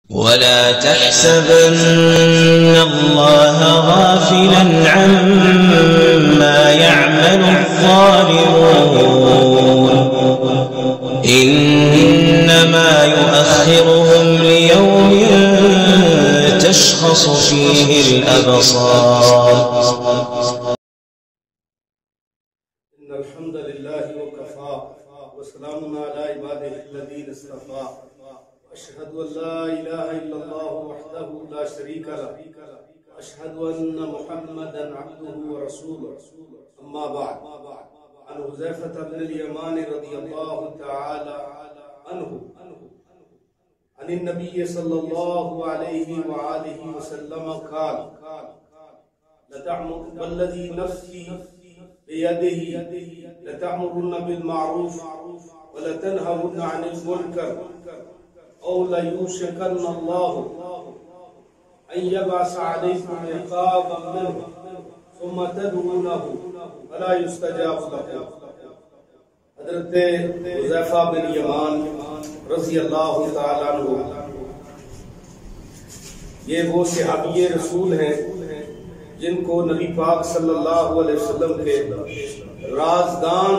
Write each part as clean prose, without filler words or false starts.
ولا تحسبن الله غافلا عما يعمل الظالمون إنما يؤخرهم ليوم تشخص فيه الأبصار. إن الحمد لله وكفى وسلام على عباده الذين اصطفى أشهد أن لا إله إلا الله وحده لا شريك له أشهد أن محمدا عبده ورسوله أما بعد عن حذيفة بن اليمان رضي الله تعالى عنه عن النبي صلى الله عليه وآله وسلم قال والذي نفسي بيده لتأمرن بالمعروف ولتنهون عن المنكر أو ليوشكن الله أن يبعث عليكم عقابا منه ثم تدعونه فلا يستجاب لكم. حضرت حذیفہ بن یمان رضی اللہ تعالیٰ عنہ یہ وہ صحابی رسول ہیں جن کو نبی پاک صلی اللہ علیہ وسلم کے رازدان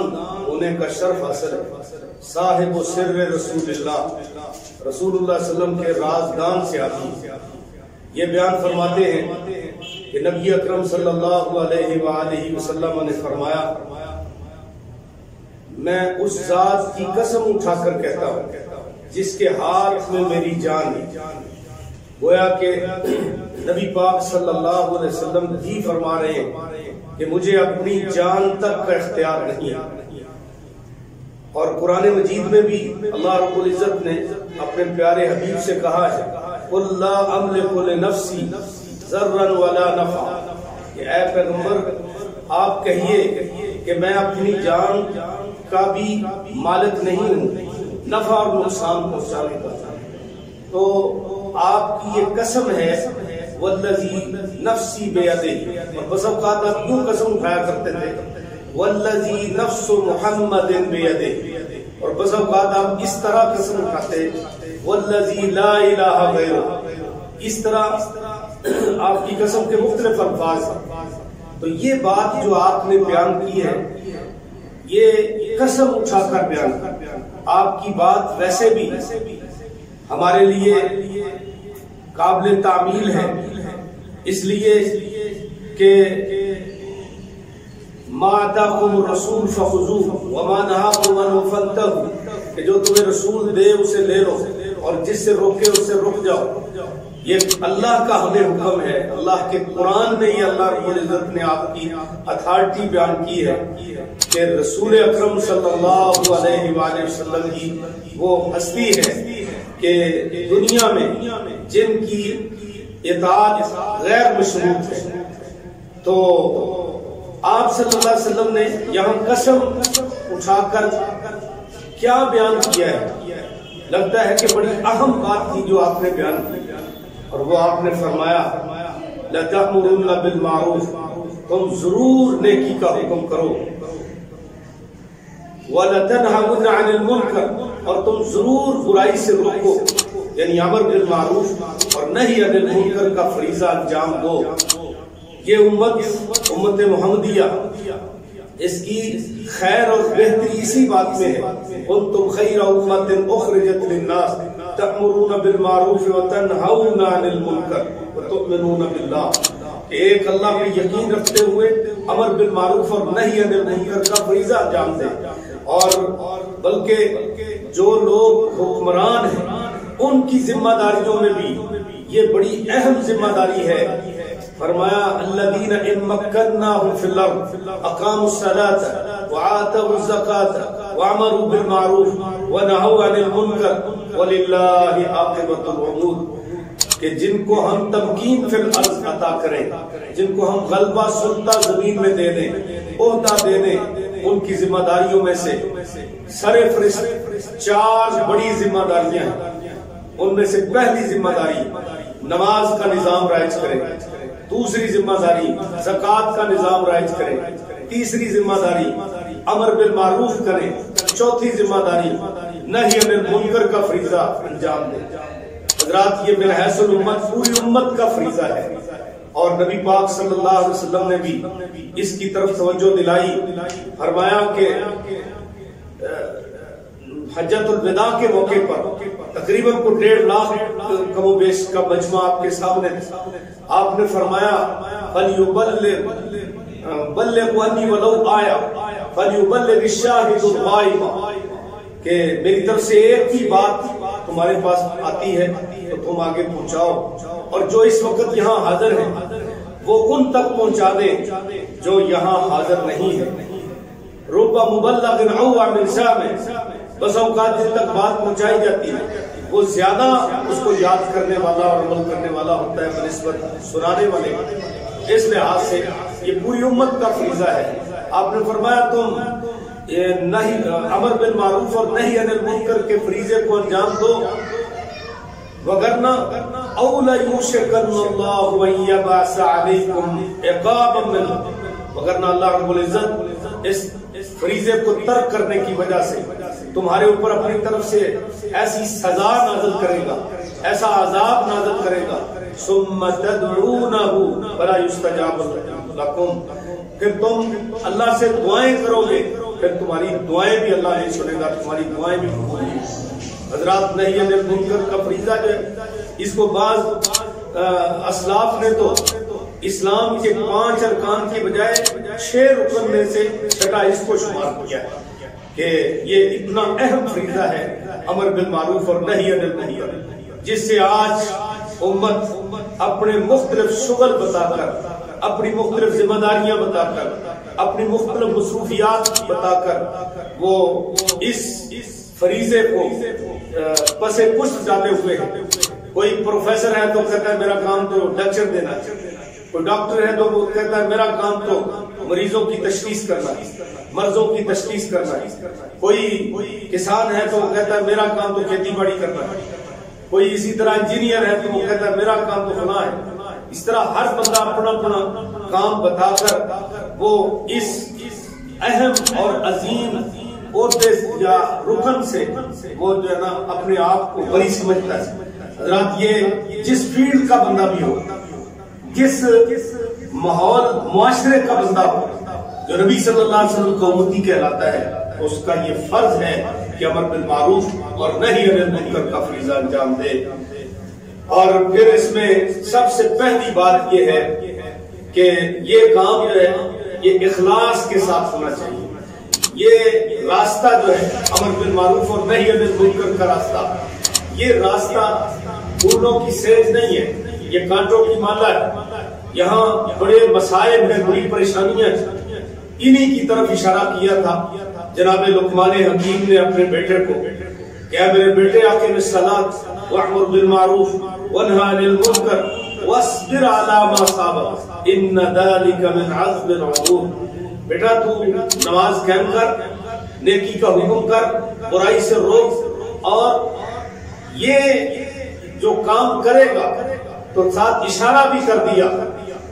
ہونے کا شرف حاصل ہے. صاحب و سر رسول اللہ صلی اللہ علیہ وسلم کے رازدان صحابی یہ بیان فرماتے ہیں کہ نبی اکرم صلی اللہ علیہ وآلہ وسلم نے فرمایا میں اس ذات کی قسم اٹھا کر کہتا ہوں جس کے ہاتھ میں میری جان ہے. گویا کہ نبی پاک صلی اللہ علیہ وسلم بھی فرما رہے ہیں کہ مجھے اپنی جان تک کا اختیار نہیں ہے. اور قرآن مجید میں بھی اللہ رب العزت نے اپنے پیارے حبیب سے کہا ہے قُلْ لَا أَمْلِكُ لِنَفْسِي ضَرًّا وَلَا نَفْعًا کہ اے پیغمبر آپ کہیے کہ میں اپنی جان کا بھی مالک نہیں ہوں نفع اور نقصان پہنچانے کا. تو آپ کی یہ قسم ہے وَالَّذِي نَفْسِي بِيَدِهِ اور بس اوقات آپ یوں قسم اٹھایا کرتے تھے وَالَّذِي نَفْسُ مُحَمَّدٍ بِيَدِهِ اور بس اوقات آپ اس طرح قسم اٹھاتے وَالَّذِي لَا إِلَهَ غَيْرُهُ. اس طرح آپ کی قسم کے مختلف الفاظ ہیں. تو یہ بات جو آپ نے بیان کی ہے یہ قسم اٹھا کر بیان کر آپ کی بات ویسے بھی ہمارے لیے قابل تعمیل ہے اس لیے کہ ما آتاکم الرسول فخذوه وما نهاکم عنہ فانتہوا کہ جو تمہیں رسول دے اسے لے لو اور جس سے روکے اس سے رک جاؤ. یہ اللہ کا ہمیں حکم ہے. اللہ کے قرآن میں یہ اللہ رب العزت نے آپ کی اتھارٹی بیان کی ہے کہ رسول اکرم صلی اللہ علیہ وآلہ وسلم کی وہ ہستی ہے کہ دنیا میں جن کی اطاعت غیر مشروط ہے. تو آپ صلی اللہ علیہ وسلم نے یہاں قسم اٹھا کر کیا بیان کیا ہے؟ لگتا ہے کہ بڑی اہم بات تھی جو آپ نے بیان کی اور وہ آپ نے فرمایا لَتَأْمُرُنَّ بِالْمَعْرُوفِ تم ضرور نیکی کا حکم کرو وَلَتَنْهَوْنَ عَنِ الْمُنْكَرِ اور تم ضرور برائی سے روکو یعنی امر بالمعروف اور نہی عن المنکر کا فریضہ انجام دو. یہ امت محمدیہ اس کی خیر اور بہتری اسی بات میں ہے کنتم خیر امت اخرجت للناس تأمرون بالمعروف وتنہون عن المنکر وتؤمنون باللہ کہ ایک اللہ پہ یقین رکھتے ہوئے امر بالمعروف اور نہی عن المنکر کا فریضہ انجام دے. اور بلکہ جو لوگ حکمران ہیں ان کی ذمہ داریوں میں بھی یہ بڑی اہم ذمہ داری ہے. فرمایا الذین ان مکناہم فی الارض اقاموا الصلاۃ وآتوا الزکاۃ وامروا بالمعروف ونہوا عن المنکر وللہ عاقبۃ الامور کہ جن کو ہم تمکین فی الارض عطا کریں جن کو ہم غلبہ سلطہ زمین میں دے دیں عہدہ دے دیں ان کی ذمہ داریوں میں سے سر فہرست 4 بڑی ذمہ داریاں ہیں. ان میں سے پہلی ذمہ داری نماز کا نظام رائج کریں. دوسری ذمہ داری زکوٰۃ کا نظام رائج کریں. تیسری ذمہ داری امر بالمعروف کریں. چوتھی ذمہ داری نہی عن المنکر کا فریضہ انجام دے۔ حضرات یہ من حیث الامت پوری امت کا فریضہ ہے، اور نبی پاک صلی اللہ علیہ وسلم نے بھی اس کی طرف توجہ دلائی، فرمایا کہ حجۃ الوداع کے موقع پر تقریباً کو 1.5 لاکھ کم و بیش کا مجمع آپ کے سامنے، آپ نے فرمایا فَلْيُبَلِّغْ عني ولو آیا فَلْيُبَلِّغِ الشَّاهِدُ الْغَائِبَ، کہ میری طرف سے ایک ہی بات تمہارے پاس آتی ہے تو تم آگے پہنچاؤ، اور جو اس وقت یہاں حاضر ہیں وہ ان تک پہنچا دیں جو یہاں حاضر نہیں ہے۔ رُبَّ مُبَلَّغٍ أَوْعَى مِنْ سَامِعٍ، بس اوقات جن تک بات پہنچائی جاتی ہے وہ زیادہ اس کو یاد کرنے والا اور عمل کرنے والا ہوتا ہے بنسبت سنانے والے۔ اس لحاظ سے یہ پوری امت کا فریضہ ہے۔ آپ نے فرمایا تم امر بالمعروف اور نہی عن المنکر کے فریضے کو انجام دو، وگرنہ اولا یوشکن اللہ ان یبعث علیکم عقابا منہ، وگرنہ اللہ رب العزت اس فریضے کو ترک کرنے کی وجہ سے تمہارے اوپر اپنی طرف سے ایسی سزا نازل کرے گا، ایسا عذاب نازل کرے گا، ثم تدعونہ فلا یستجاب لکم، پھر تم اللہ سے دعائیں کرو گے، پھر تمہاری دعائیں بھی اللہ نہیں سنے گا، تمہاری دعائیں بھی قبول نہیں۔ حضرات نہی عن المنکر کا فریضہ جو ہے اس کو بعض اسلاف نے تو اسلام کے 5 ارکان کی بجائے 6 رکن میں سے چھٹا اس کو شمار کیا ہے کہ یہ اتنا اہم فریضہ ہے امر بالمعروف اور نہی عن المنکر، جس سے آج امت اپنے مختلف شغل بتا کر، اپنی مختلف ذمہ داریاں بتا کر، اپنی مختلف مصروفیات بتا کر وہ اس فریضے کو پسے پشت ڈالے ہوئے ہیں۔ کوئی پروفیسر ہے تو کہتا ہے میرا کام تو لیکچر دینا ہے، کوئی ڈاکٹر ہے تو وہ کہتا ہے میرا کام تو مریضوں کی تشخیص کرنا ہے، مرضوں کی تشخیص کرنا ہے، کوئی کسان ہے تو وہ کہتا ہے میرا کام تو کھیتی باڑی کرنا ہے، کوئی اسی طرح انجینئر ہے تو وہ کہتا ہے میرا کام تو فلاں ہے۔ اس طرح ہر بندہ اپنا اپنا کام بتا کر وہ اس اہم اور عظیم عہدے یا رکن سے وہ جو ہے نا اپنے آپ کو بری سمجھتا ہے۔ حضرات یہ جس فیلڈ کا بندہ بھی ہو، جس ماحول معاشرے کا بندہ ہو، جو نبی صلی اللہ علیہ وسلم کو امتی کہلاتا ہے، اس کا یہ فرض ہے کہ امر بالمعروف اور نہی عن المنکر کا فریضہ انجام دے۔ اور پھر اس میں سب سے پہلی بات یہ ہے کہ یہ کام جو ہے یہ اخلاص کے ساتھ ہونا چاہیے۔ یہ راستہ جو ہے امر بالمعروف اور نہی عن المنکر کا راستہ، یہ راستہ پھولوں کی سیج نہیں ہے، یہ کانٹوں کی مالا ہے۔ یہاں بڑے مسائل ہیں، بڑی پریشانیاں ہیں، انہی کی طرف اشارہ کیا تھا جناب لقمان حکیم نے اپنے بیٹے کو کہ اے میرے بیٹے اقم الصلاۃ وامر بالمعروف وانہی عن المنکر واصبر علی ما اصابک ان ذلک من عزم الامور، بیٹا تو نماز قائم کر، نیکی کا حکم کر، برائی سے روک، اور یہ جو کام کرے گا تو ساتھ اشارہ بھی کر دیا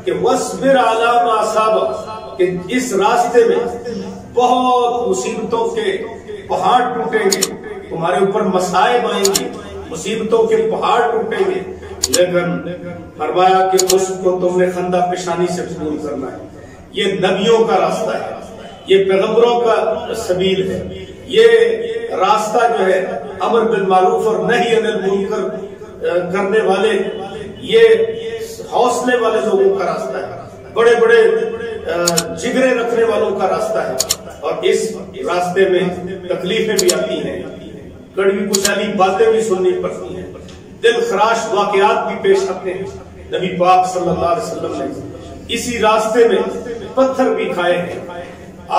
کہ وَاصْبِرْ عَلَىٰ مَا أَصَابَكَ، کہ اس راستے میں بہت مصیبتوں کے پہاڑ ٹوٹیں گے، تمہارے اوپر مصائب آئیں گے، مصیبتوں کے پہاڑ ٹوٹیں گے، لیکن فرمایا کہ اس کو تم نے خندہ پیشانی سے قبول کرنا ہے۔ یہ نبیوں کا راستہ ہے، یہ پیغمبروں کا سبیل ہے، یہ راستہ جو ہے امر بالمعروف اور نہی عن المنکر کرنے والے، یہ حوصلے والے لوگوں کا راستہ ہے، بڑے بڑے جگرے رکھنے والوں کا راستہ ہے۔ اور اس راستے میں تکلیفیں بھی آتی ہیں، کڑوی کچیلی باتیں بھی سننی پڑتی ہیں، دل خراش واقعات بھی پیش آتے ہیں۔ نبی پاک صلی اللہ علیہ وسلم نے اسی راستے میں پتھر بھی کھائے ہیں۔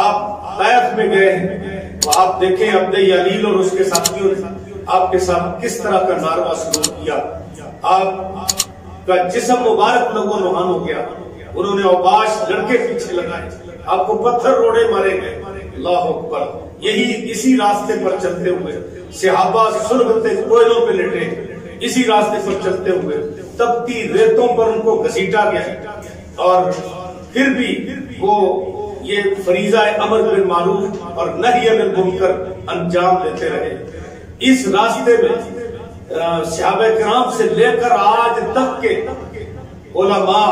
آپ طائف میں گئے ہیں تو آپ دیکھیں عبد یلیل اور اس کے ساتھیوں نے آپ کے ساتھ کس طرح کا ناروا سلوک کیا، آپ کا جسم مبارک لہو لہان ہو گیا، انہوں نے اوباش لڑکے پیچھے لگائے، آپ کو پتھر روڑے مارے گئے۔ اللہ اکبر، یہی اسی راستے پر چلتے ہوئے صحابہ سلگتے کوئلوں پہ لٹے، اسی راستے پر چلتے ہوئے تپتی ریتوں پر ان کو گھسیٹا گیا، اور پھر بھی وہ یہ فریضہ امر بالمعروف اور نہی عن المنکر انجام دیتے رہے۔ اس راستے میں صحابہ کرام سے لے کر آج تک کے علماء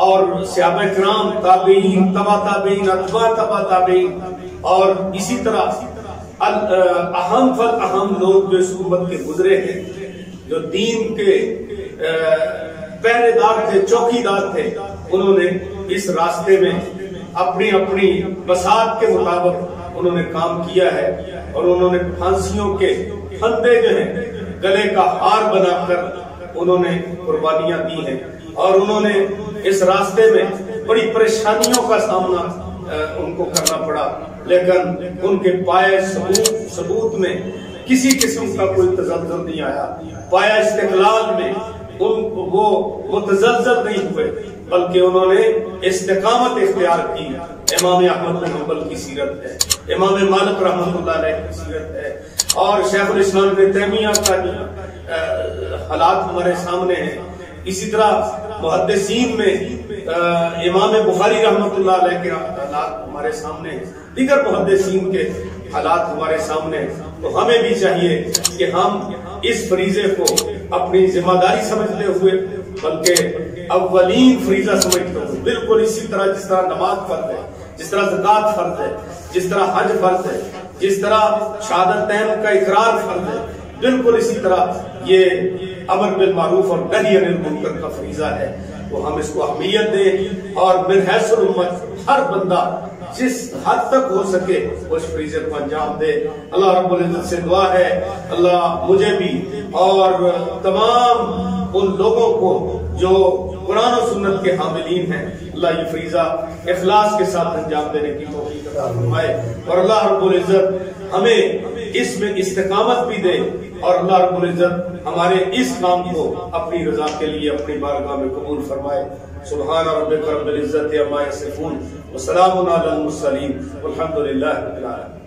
اور صحابہ کرام، تابعین، تبع تابعین، اتباع تبع تابعین، اور اسی طرح اہم فالاہم لوگ جو اس امت کے گزرے ہیں، جو دین کے پہرے دار تھے، چوکی دار تھے، انہوں نے اس راستے میں اپنی اپنی بساط کے مطابق انہوں نے کام کیا ہے، اور انہوں نے پھانسیوں کے پھندے جو ہیں گلے کا ہار بنا کر انہوں نے قربانیاں دی ہیں، اور انہوں نے اس راستے میں بڑی پریشانیوں کا سامنا ان کو کرنا پڑا، لیکن ان کے پائے ثبوت میں کسی قسم کا کوئی تزلزل نہیں آیا، پایا استقلال میں وہ متزلزل نہیں ہوئے، بلکہ انہوں نے استقامت اختیار کی۔ امام احمد بن حنبل کی سیرت ہے، امام مالک رحمۃ اللہ علیہ کی سیرت ہے، اور شیخ الاسلام ابن تیمیہ کا حالات ہمارے سامنے ہیں۔ اسی طرح محدثین میں امام بخاری رحمۃ اللہ علیہ کے حالات ہمارے سامنے ہیں، دیگر محدثین کے حالات ہمارے سامنے ہیں۔ تو ہمیں بھی چاہیے کہ ہم اس فریضے کو اپنی ذمہ داری سمجھتے ہوئے، بلکہ اولین فریضہ سمجھتے ہوئے، بالکل اسی طرح جس طرح نماز فرض ہے، جس طرح زکوٰۃ فرض ہے، جس طرح حج فرض ہے، جس طرح شہادتین کا اقرار فرض ہے، بالکل اسی طرح یہ امر بالمعروف اور نہی عن المنکر کا فریضہ ہے۔ تو ہم اس کو اہمیت دیں، اور من حیث الامت ہر بندہ جس حد تک ہو سکے اس فریضے کو انجام دے۔ اللہ رب العزت سے دعا ہے اللہ مجھے بھی اور تمام ان لوگوں کو جو قرآن و سنت کے حاملین ہیں، اللہ یہ فریضہ اخلاص کے ساتھ انجام دینے کی توفیق عطا فرمائے، اور اللہ رب العزت ہمیں اس میں استقامت بھی دے، اور اللہ رب العزت ہمارے اس کام کو اپنی رضا کے لیے اپنی بارگاہ میں قبول فرمائے۔ سبحان ربک رب العزت عما یصفون وسلام علی المرسلین والحمد للہ رب العالمین۔